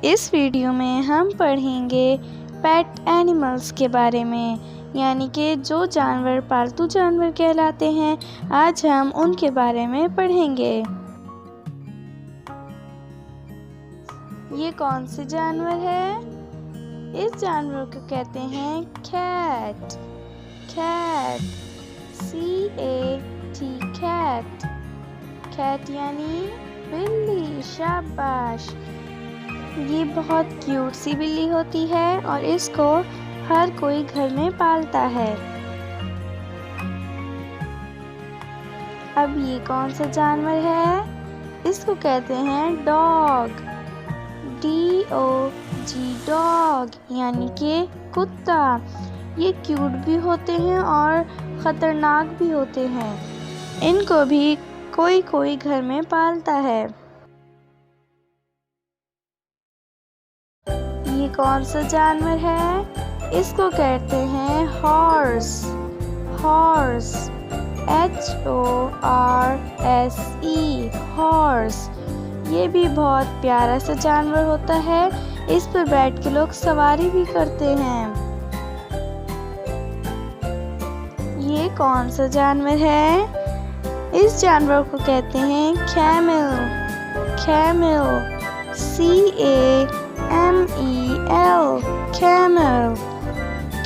इस वीडियो में हम पढ़ेंगे पेट एनिमल्स के बारे में, यानी कि जो जानवर पालतू जानवर कहलाते हैं। आज हम उनके बारे में पढ़ेंगे। ये कौन से जानवर है? इस जानवर को कहते हैं cat. Cat, C-A-T, cat. Cat यानी बिल्ली। शाबाश। ये बहुत क्यूट सी बिल्ली होती है और इसको हर कोई घर में पालता है। अब ये कौन सा जानवर है? इसको कहते हैं डॉग। D-O-G, डॉग यानी कि कुत्ता। ये क्यूट भी होते हैं और ख़तरनाक भी होते हैं। इनको भी कोई कोई घर में पालता है। ये कौन सा जानवर है? इसको कहते हैं हॉर्स। Horse, H-O-R-S-E, horse. ये भी बहुत प्यारा सा जानवर होता है। इस पर बैठ के लोग सवारी भी करते हैं। ये कौन सा जानवर है? इस जानवर को कहते हैं camel. Camel, C-A-M-E-L, camel.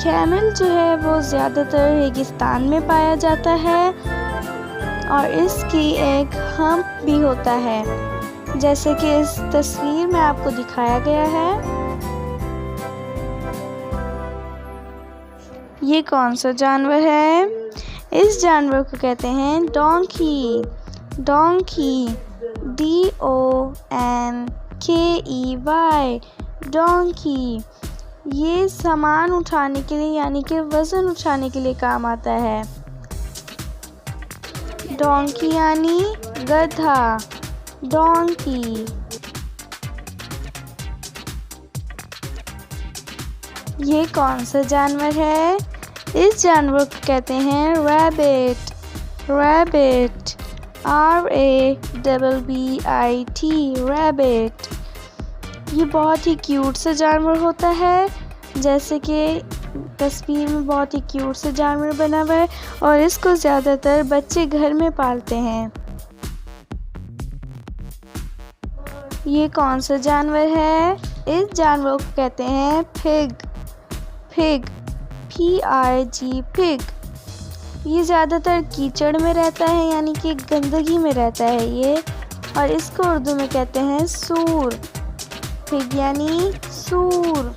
Camel जो है वो ज़्यादातर रेगिस्तान में पाया जाता है और इसकी एक हम्प भी होता है, जैसे कि इस तस्वीर में आपको दिखाया गया है। ये कौन सा जानवर है? इस जानवर को कहते हैं डोंकी। Donkey, D-O-N-K-E-Y, donkey. ये सामान उठाने के लिए यानी कि वज़न उठाने के लिए काम आता है। डोंकी यानी गधा। डोंकी। ये कौन सा जानवर है? इस जानवर को कहते हैं रैबिट। Rabbit, R-A-B-B-I-T, rabbit. ये बहुत ही क्यूट सा जानवर होता है, जैसे कि तस्वीर में बहुत ही क्यूट सा जानवर बना हुआ है और इसको ज़्यादातर बच्चे घर में पालते हैं। ये कौन सा जानवर है? इस जानवर को कहते हैं पिग। Pig, P-I-G, pig. ये ज़्यादातर कीचड़ में रहता है, यानी कि गंदगी में रहता है ये, और इसको उर्दू में कहते हैं सूर। पिग यानी सूर।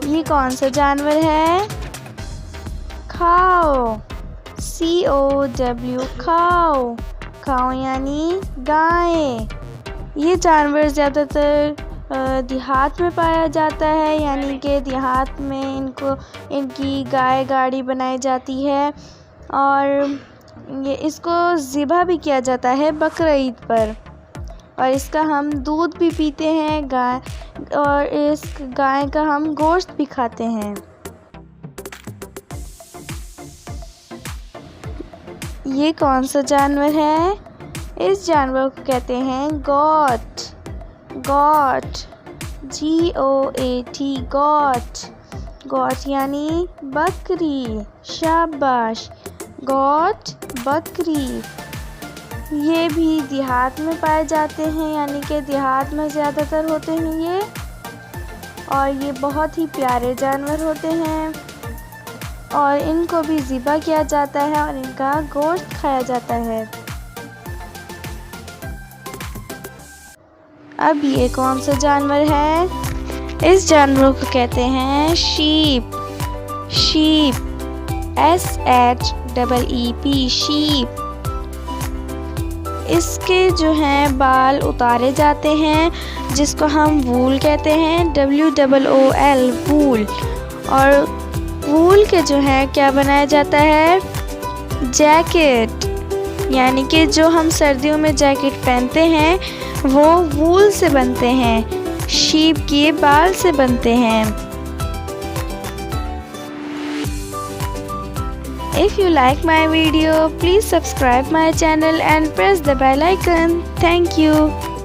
ये कौन सा जानवर है? काऊ, C-O-W, काऊ। काऊ यानी गाय। ये जानवर ज़्यादातर देहात में पाया जाता है, यानी कि देहात में इनकी गाय गाड़ी बनाई जाती है और ये इसको ज़िबा भी किया जाता है बकरा ईद पर, और इसका हम दूध भी पीते हैं गाय, और इस गाय का हम गोश्त भी खाते हैं। ये कौन सा जानवर है? इस जानवर को कहते हैं got. Got, G-O-A-T, got. Got यानी बकरी। शाबाश। गॉट, बकरी। ये भी देहात में पाए जाते हैं, यानी कि देहात में ज़्यादातर होते हैं ये, और ये बहुत ही प्यारे जानवर होते हैं और इनको भी ज़िबा किया जाता है और इनका गोश्त खाया जाता है। अब ये कौन सा जानवर है? इस जानवर को कहते हैं शीप। Sheep, S-H-E-E-P, sheep. इसके जो हैं बाल उतारे जाते हैं, जिसको हम वूल कहते हैं, W-O-O-L, वूल। और वूल के जो है क्या बनाया जाता है? जैकेट, यानी कि जो हम सर्दियों में जैकेट पहनते हैं वो वूल से बनते हैं, शीप के बाल से बनते हैं। If you like my video, please subscribe my channel and press the bell icon. Thank you.